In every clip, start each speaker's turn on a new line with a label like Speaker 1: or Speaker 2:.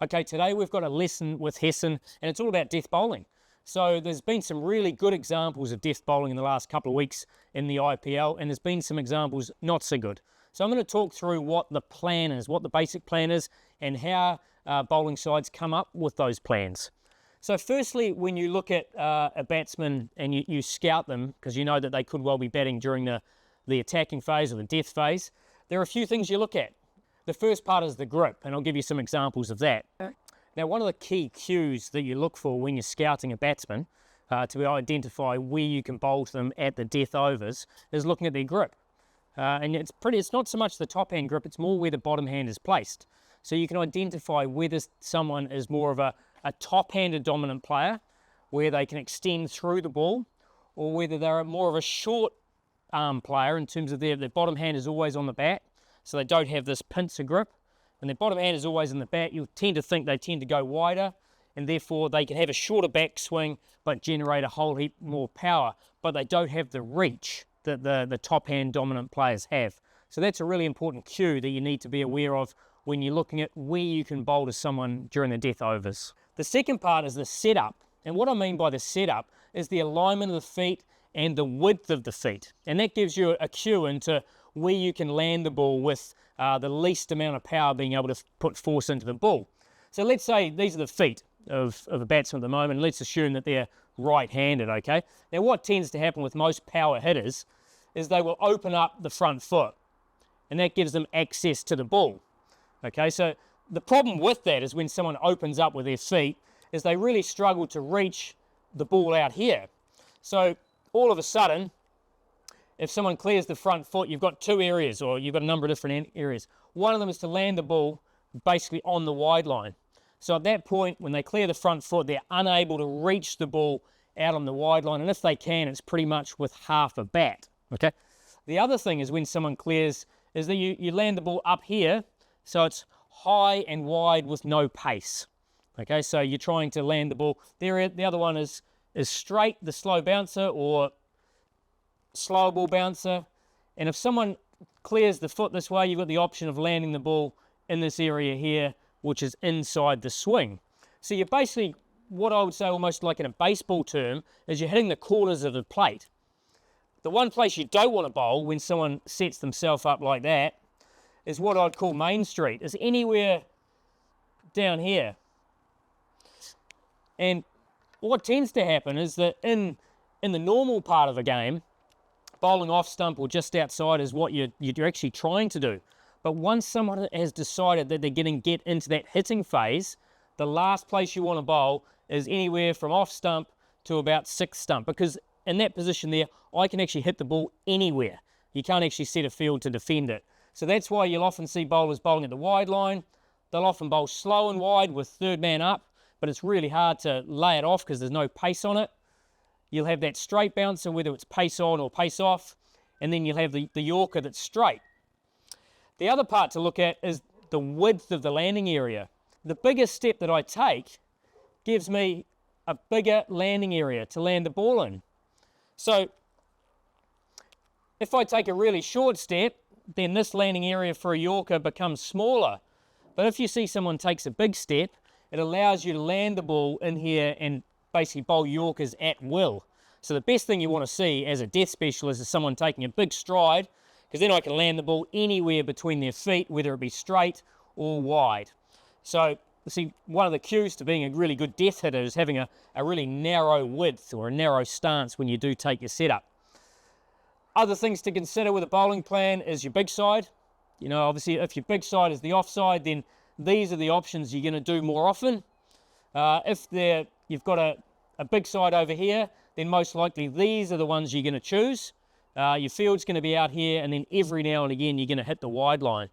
Speaker 1: Okay, today we've got a lesson with Hesson, and it's all about death bowling. So there's been some really good examples of death bowling in the last couple of weeks in the IPL, and there's been some examples not so good. So I'm going to talk through what the plan is, what the basic plan is, and how bowling sides come up with those plans. So firstly, when you look at a batsman and you scout them, because you know that they could well be batting during the attacking phase or the death phase, there are a few things you look at. The first part is the grip, and I'll give you some examples of that. Now, one of the key cues that you look for when you're scouting a batsman to identify where you can bowl to them at the death overs is looking at their grip. And it's not so much the top hand grip, it's more where the bottom hand is placed. So you can identify whether someone is more of a top-handed dominant player, where they can extend through the ball, or whether they're more of a short arm player in terms of their bottom hand is always on the bat, so they don't have this pincer grip, and their bottom hand is always in the bat. You'll tend to think they tend to go wider, and therefore they can have a shorter backswing but generate a whole heap more power, but they don't have the reach that the top hand dominant players have. So that's a really important cue that you need to be aware of when you're looking at where you can bowl to someone during the death overs. The second part is the setup, and what I mean by the setup is the alignment of the feet and the width of the feet, and that gives you a cue into where you can land the ball with the least amount of power being able to put force into the ball. So let's say these are the feet of a batsman at the moment. Let's assume that they're right-handed, okay? Now what tends to happen with most power hitters is they will open up the front foot, and that gives them access to the ball, okay? So the problem with that is when someone opens up with their feet is they really struggle to reach the ball out here. So all of a sudden, if someone clears the front foot, you've got two areas, or you've got a number of different areas. One of them is to land the ball basically on the wide line. So at that point, when they clear the front foot, they're unable to reach the ball out on the wide line. And if they can, it's pretty much with half a bat, okay? The other thing is when someone clears is that you land the ball up here, so it's high and wide with no pace, okay? So you're trying to land the ball. The other one is straight, the slow bouncer, or slow ball bouncer. And if someone clears the foot this way, you've got the option of landing the ball in this area here, which is inside the swing. So you're basically, what I would say almost like in a baseball term, is you're hitting the corners of the plate. The one place you don't want to bowl when someone sets themselves up like that is what I'd call Main Street, is anywhere down here. And what tends to happen is that in the normal part of a game, bowling off stump or just outside is what you're actually trying to do. But once someone has decided that they're going to get into that hitting phase, the last place you want to bowl is anywhere from off stump to about sixth stump, because in that position there, I can actually hit the ball anywhere. You can't actually set a field to defend it. So that's why you'll often see bowlers bowling at the wide line. They'll often bowl slow and wide with third man up, but it's really hard to lay it off because there's no pace on it. You'll have that straight bouncer, whether it's pace on or pace off, and then you'll have the Yorker that's straight. The other part to look at is the width of the landing area. The biggest step that I take gives me a bigger landing area to land the ball in. So if I take a really short step, then this landing area for a Yorker becomes smaller. But if you see someone takes a big step, it allows you to land the ball in here and basically bowl Yorkers at will. So the best thing you want to see as a death specialist is someone taking a big stride, because then I can land the ball anywhere between their feet, whether it be straight or wide. So see, one of the cues to being a really good death hitter is having a really narrow width or a narrow stance when you do take your setup. Other things to consider with a bowling plan is your big side. You know, obviously if your big side is the offside, then these are the options you're going to do more often. If you've got a big side over here, then most likely these are the ones you're going to choose. Your field's going to be out here, and then every now and again you're going to hit the wide line.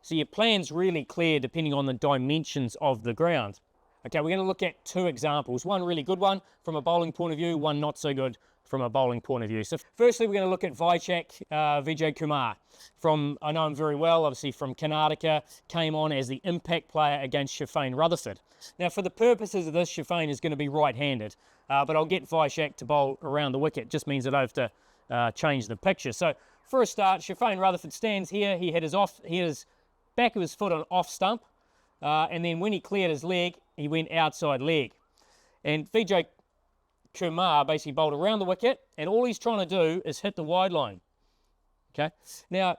Speaker 1: So your plan's really clear depending on the dimensions of the ground. Okay, we're going to look at two examples. One really good one from a bowling point of view, one not so good from a bowling point of view. So firstly, we're going to look at Vshack Kumar. I know him very well, obviously from Karnataka, came on as the impact player against Shafane Rutherford. Now, for the purposes of this, Shafane is going to be right-handed, but I'll get Vshack to bowl around the wicket. Just means that I have to change the picture. So for a start, Shafane Rutherford stands here. He had his back of his foot on off stump. and then when he cleared his leg, he went outside leg. And Vshack Kumar basically bowled around the wicket, and all he's trying to do is hit the wide line. Okay. Now,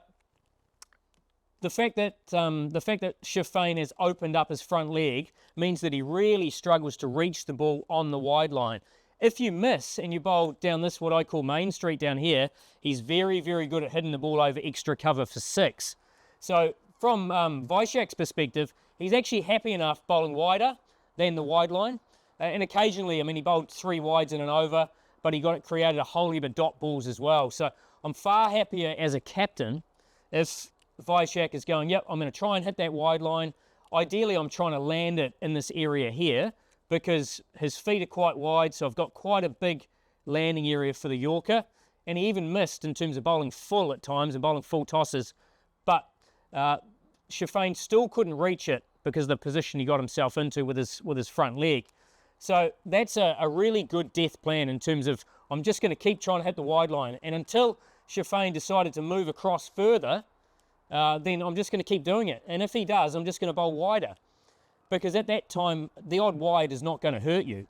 Speaker 1: the fact that Shafane has opened up his front leg means that he really struggles to reach the ball on the wide line. If you miss and you bowl down this, what I call Main Street down here, he's very, very good at hitting the ball over extra cover for 6. So from Vshack's perspective, he's actually happy enough bowling wider than the wide line. And occasionally, I mean, he bowled 3 wides in and over, but he created a whole heap of dot balls as well. So I'm far happier as a captain if Vshack is going, yep, I'm going to try and hit that wide line. Ideally, I'm trying to land it in this area here because his feet are quite wide, so I've got quite a big landing area for the Yorker. And he even missed in terms of bowling full at times and bowling full tosses. But Shafane still couldn't reach it because of the position he got himself into with his front leg. So that's a really good death plan in terms of I'm just going to keep trying to hit the wide line. And until Shafane decided to move across further, then I'm just going to keep doing it. And if he does, I'm just going to bowl wider. Because at that time, the odd wide is not going to hurt you.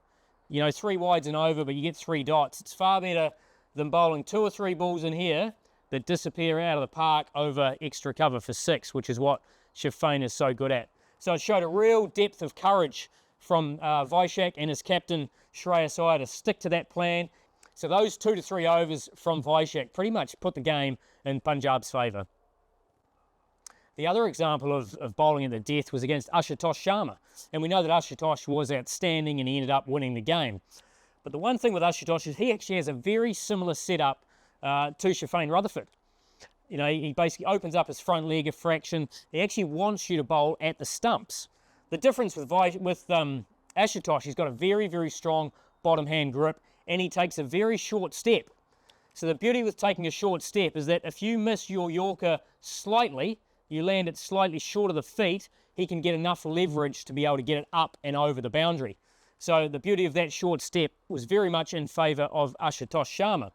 Speaker 1: You know, 3 wides and over, but you get 3 dots. It's far better than bowling 2 or 3 balls in here that disappear out of the park over extra cover for 6, which is what Shafane is so good at. So it showed a real depth of courage from Vshack and his captain, Shreyas Iyer, to stick to that plan. So those 2 to 3 overs from Vshack pretty much put the game in Punjab's favour. The other example of bowling in the death was against Ashtosh Sharma. And we know that Ashtosh was outstanding and he ended up winning the game. But the one thing with Ashtosh is he actually has a very similar setup to Shafane Rutherford. You know, he basically opens up his front leg a fraction. He actually wants you to bowl at the stumps. The difference with Ashtosh, he's got a very, very strong bottom hand grip and he takes a very short step. So the beauty with taking a short step is that if you miss your Yorker slightly, you land it slightly short of the feet, he can get enough leverage to be able to get it up and over the boundary. So the beauty of that short step was very much in favour of Ashtosh Sharma.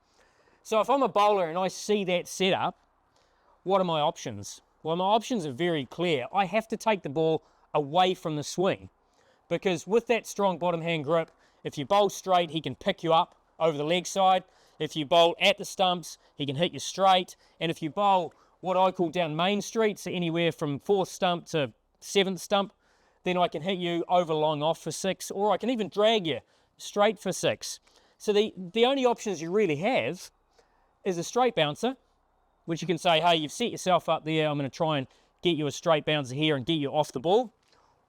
Speaker 1: So if I'm a bowler and I see that setup, what are my options? Well, my options are very clear. I have to take the ball away from the swing because with that strong bottom hand grip, if you bowl straight, he can pick you up over the leg side. If you bowl at the stumps, he can hit you straight. And if you bowl what I call down Main Street, so anywhere from 4th stump to 7th stump, then I can hit you over long off for 6, or I can even drag you straight for 6. So the only options you really have is a straight bouncer, which you can say, hey, you've set yourself up there, I'm going to try and get you a straight bouncer here and get you off the ball.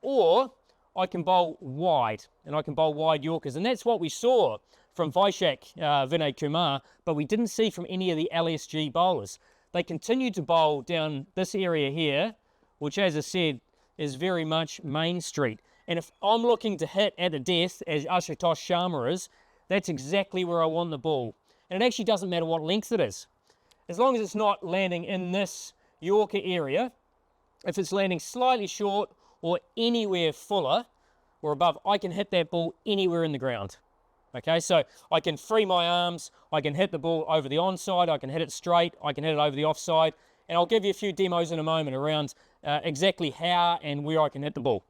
Speaker 1: Or I can bowl wide, and I can bowl wide Yorkers. And that's what we saw from Vshack Vshack Kumar, but we didn't see from any of the LSG bowlers. They continue to bowl down this area here, which, as I said, is very much Main Street. And if I'm looking to hit at the death, as Ashtosh Sharma is, that's exactly where I want the ball. And it actually doesn't matter what length it is. As long as it's not landing in this Yorker area, if it's landing slightly short or anywhere fuller or above, I can hit that ball anywhere in the ground. Okay, so I can free my arms, I can hit the ball over the onside, I can hit it straight, I can hit it over the offside, and I'll give you a few demos in a moment around exactly how and where I can hit the ball.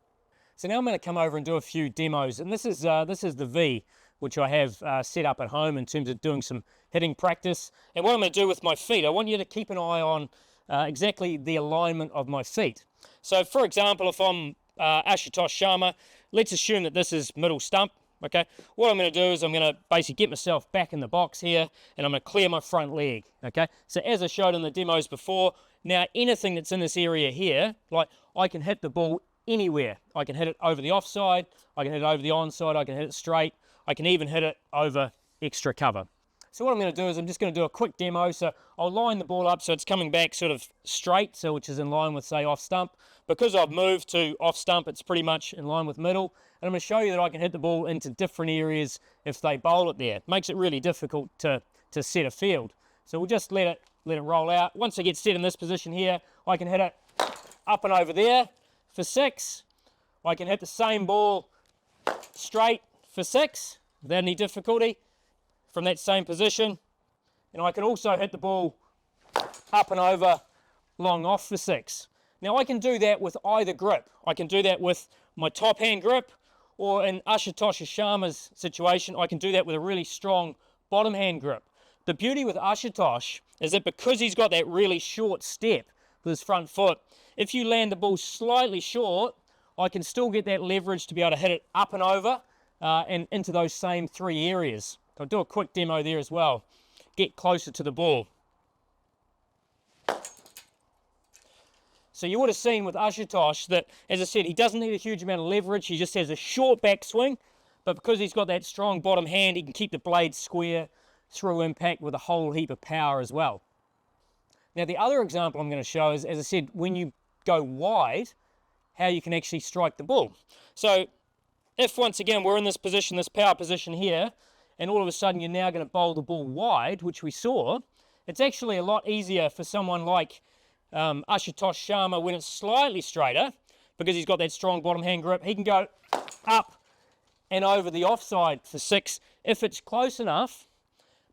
Speaker 1: So now I'm going to come over and do a few demos, and this is the V, which I have set up at home in terms of doing some hitting practice. And what I'm going to do with my feet, I want you to keep an eye on exactly the alignment of my feet. So for example, if I'm Ashtosh Sharma, let's assume that this is middle stump. Okay, what I'm going to do is I'm going to basically get myself back in the box here and I'm going to clear my front leg. Okay, so as I showed in the demos before, now anything that's in this area here, like I can hit the ball anywhere. I can hit it over the offside, I can hit it over the onside, I can hit it straight, I can even hit it over extra cover. So what I'm going to do is I'm just going to do a quick demo. So I'll line the ball up so it's coming back sort of straight, so which is in line with, say, off stump. Because I've moved to off stump, it's pretty much in line with middle. And I'm going to show you that I can hit the ball into different areas if they bowl it there. It makes it really difficult to set a field. So we'll just let it roll out. Once I get set in this position here, I can hit it up and over there for 6. I can hit the same ball straight for 6 without any difficulty from that same position. And I can also hit the ball up and over long off for 6. Now I can do that with either grip. I can do that with my top hand grip, or in Ashtosh Sharma's situation, I can do that with a really strong bottom hand grip. The beauty with Ashtosh is that because he's got that really short step with his front foot, if you land the ball slightly short, I can still get that leverage to be able to hit it up and over and into those same 3 areas. I'll do a quick demo there as well. Get closer to the ball. So you would have seen with Ashtosh that, as I said, he doesn't need a huge amount of leverage. He just has a short backswing, but because he's got that strong bottom hand, he can keep the blade square through impact with a whole heap of power as well. Now the other example I'm going to show is, as I said, when you go wide, how you can actually strike the ball. So if once again we're in this position, this power position here, and all of a sudden you're now going to bowl the ball wide, which we saw, it's actually a lot easier for someone like Ashtosh Sharma when it's slightly straighter, because he's got that strong bottom hand grip. He can go up and over the offside for 6 if it's close enough.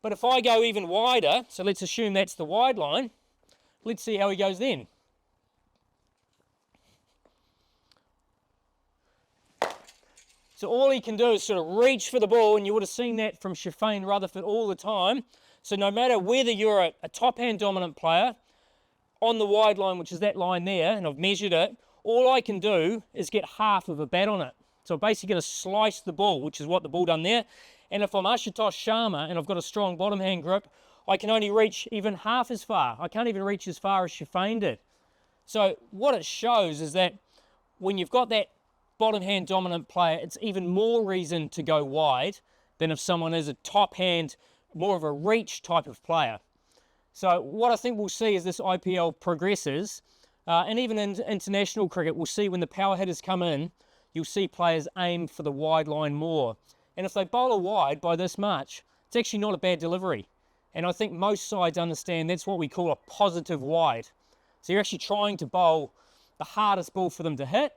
Speaker 1: But if I go even wider, so let's assume that's the wide line, let's see how he goes then. So all he can do is sort of reach for the ball, and you would have seen that from Shafane Rutherford all the time. So no matter whether you're a top hand dominant player, on the wide line, which is that line there, and I've measured it, all I can do is get half of a bat on it. So I'm basically going to slice the ball, which is what the ball done there. And if I'm Ashtosh Sharma and I've got a strong bottom hand grip, I can only reach even half as far. I can't even reach as far as Shafane did. So what it shows is that when you've got that bottom hand dominant player, it's even more reason to go wide than if someone is a top hand, more of a reach type of player. So what I think we'll see as this IPL progresses, and even in international cricket, we'll see when the power hitters come in, you'll see players aim for the wide line more. And if they bowl a wide by this much, it's actually not a bad delivery. And I think most sides understand that's what we call a positive wide. So you're actually trying to bowl the hardest ball for them to hit.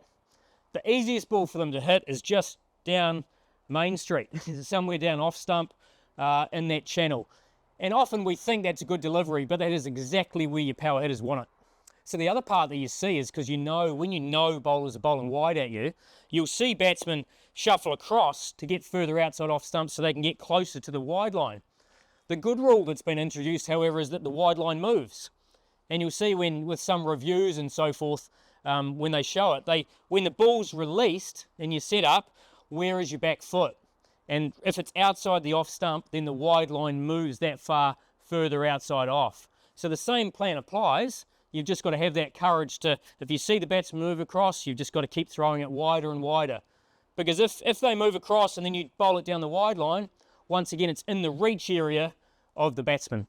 Speaker 1: The easiest ball for them to hit is just down Main Street, somewhere down off stump in that channel. And often we think that's a good delivery, but that is exactly where your power hitters want it. So the other part that you see is because when you know bowlers are bowling wide at you, you'll see batsmen shuffle across to get further outside off stump so they can get closer to the wide line. The good rule that's been introduced, however, is that the wide line moves. And you'll see with some reviews and so forth, when they show it, when the ball's released and you set up, where is your back foot? And if it's outside the off stump, then the wide line moves that far further outside off. So the same plan applies. You've just got to have that courage to, if you see the batsman move across, you've just got to keep throwing it wider and wider. Because if they move across and then you bowl it down the wide line, once again, it's in the reach area of the batsman.